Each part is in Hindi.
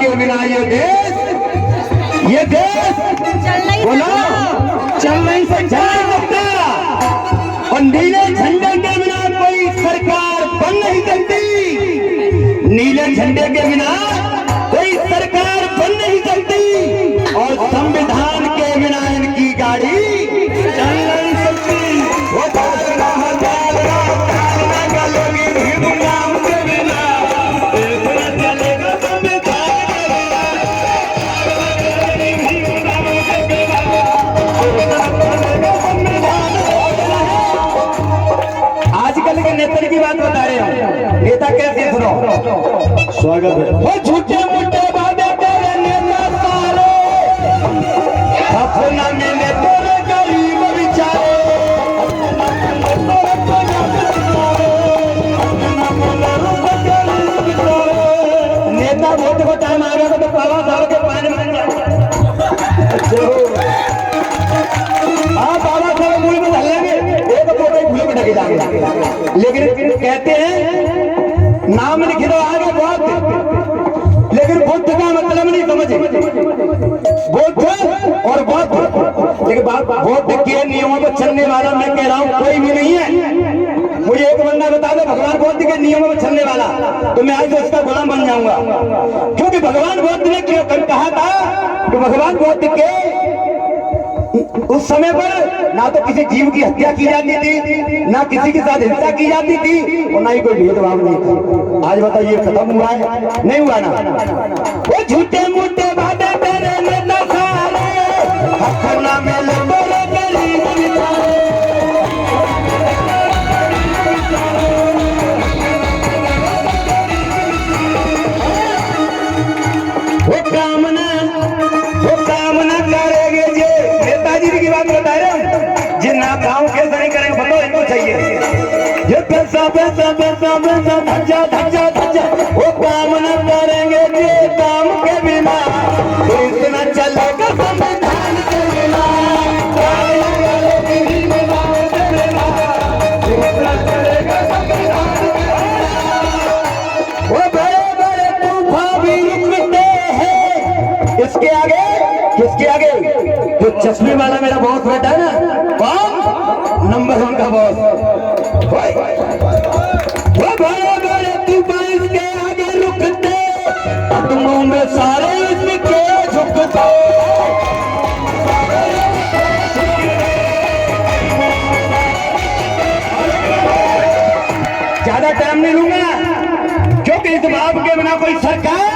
के बिना ये देश बोला चल नहीं सकता। और नीले झंडे के बिना कोई सरकार बन नहीं सकती। नीले झंडे के बिना कोई सरकार बन नहीं सकती। और संविधान के बिना इनकी गाड़ी चल नहीं सकती। वो आजकल के नेता की बात बता रहे हो। नेता कैसे सुनो, स्वागत है। वो झूठे मूठे वादे तेरे नेता सारे, अपना मिले तेरे गरीब बेचारे। नेता वोट को टाइम आ गया तो बाबा साहब के पानी में बाबा साहब मुंह में धलेंगे एक फोटो भूल में ढके जाएंगे। लेकिन कहते हैं नाम लिख दो आगे बहुत, लेकिन बुद्ध का मतलब नहीं समझे। बुद्ध और बौद्ध, लेकिन बौद्ध के नियमों पर चलने वाला मैं कह रहा हूं कोई भी नहीं है। मुझे एक बंदा बता दो भगवान बुद्ध के नियमों पर चलने वाला, तो मैं आज उसका गुलाम बन जाऊंगा। क्योंकि भगवान बुद्ध ने क्यों कहा था कि भगवान बुद्ध के उस समय पर ना तो किसी जीव की हत्या की जाती थी, ना किसी के साथ हिंसा की जाती थी, और ना ही कोई भेदभाव नहीं था। आज बताइए खत्म हुआ है? नहीं हुआ ना। वो झूठे मूठे वादे तेरे नेता सारे, अपना मिले तेरे गरीब बेचारे। वो कामना करेंगे जे नेताजी की बात बता रहे हूँ। जिन गाँव कैसे नहीं करेंगे बताओ इनको चाहिए ये पैसा पैसा पैसा पैसा धज्जा धज्जा धज्जा। वो कामना करेंगे जे काम के बिना तो इतना चलेगा संविधान के बिना। वो बड़े बड़े तूफान भी रुकते हैं इसके आगे, किसके आगे? जो चश्मे वाला मेरा बॉस बैठा है ना, कौन? नंबर 1 का बॉस। वो बड़े बड़े तूफान इसके आगे रुकते, तुमों में सारे इसके झुकते। ज्यादा टाइम नहीं लूंगा, क्योंकि इस बाप के बिना कोई सरकार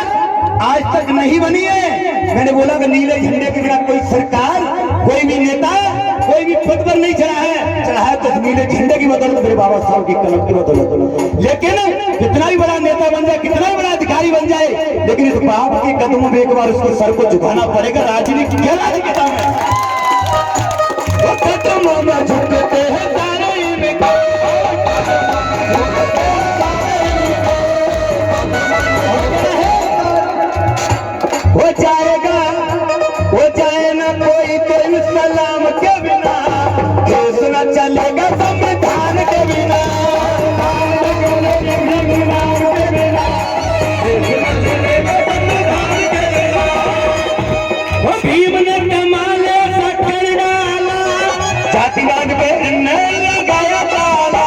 आज तक नहीं बनी है। मैंने बोला कि नीले झंडे के बिना कोई सरकार, कोई भी नेता, कोई भी पद पर नहीं चढ़ा है तो नीले झंडे की बदौलत, मेरे बाबा साहब की कलम की बदौलत। लेकिन कितना ही बड़ा नेता बन जाए, कितना ही बड़ा अधिकारी बन जाए, लेकिन इस बाप के कदमों में एक बार उसको सर को झुकाना पड़ेगा। राजनीति क्या राजनीति है? वो कदमों में झुकते हैं सारे हो जाएगा, हो जाए ना कोई तो इस्लाम के बिना, देश न चलेगा संविधान के बिना। वो भीम ने कमाले पकड़ डाला, जातिवाद पे न लगाया ताला।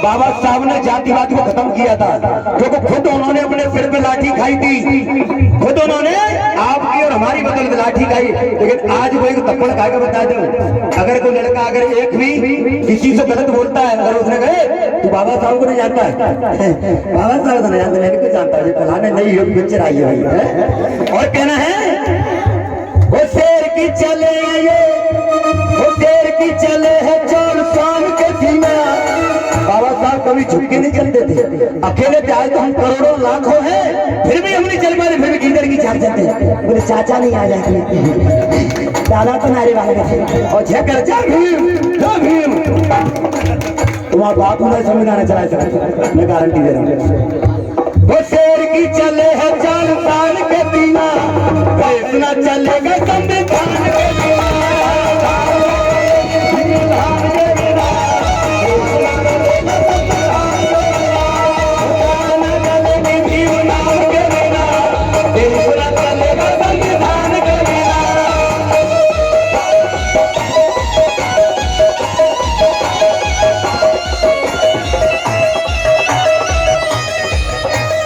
बाबा साहब ने जातिवाद को खत्म किया था, क्योंकि खुद उन्होंने अपने सिर पे लाठी खाई थी, खुद उन्होंने आपकी और हमारी बदल लाठी खाई। लेकिन आज वो एक थप्पड़ खाएगा बता दूं, अगर कोई लड़का अगर एक भी किसी से गलत बोलता है, अगर उसने कहे तू बाबा साहब को नहीं जानता है, बाबा साहब को नहीं जानता, मैंने कुछ जानता है फलाने नहीं योग पिक्चर आई है। और कहना है वो शेर की चले ये, वो शेर की चले है चोर शान के सीना। बाबा साहब कभी झुक के नहीं चलते थे, अकेले थे। आज तो हम करोड़ों लाखों हैं, फिर भी हम नहीं चल पाते, फिर भी गिंदर की चार जाते हैं। बोले चाचा नहीं आ जाते, दादा तो नारे वाले थे। और झेकर जा भीम, जो भीम तुम्हारा बाप हमारे संविधान चला सकता, मैं गारंटी दे रहा हूँ। वो शेर की चले है चाल शान के बिना, इतना चलेगा संविधान के बिना।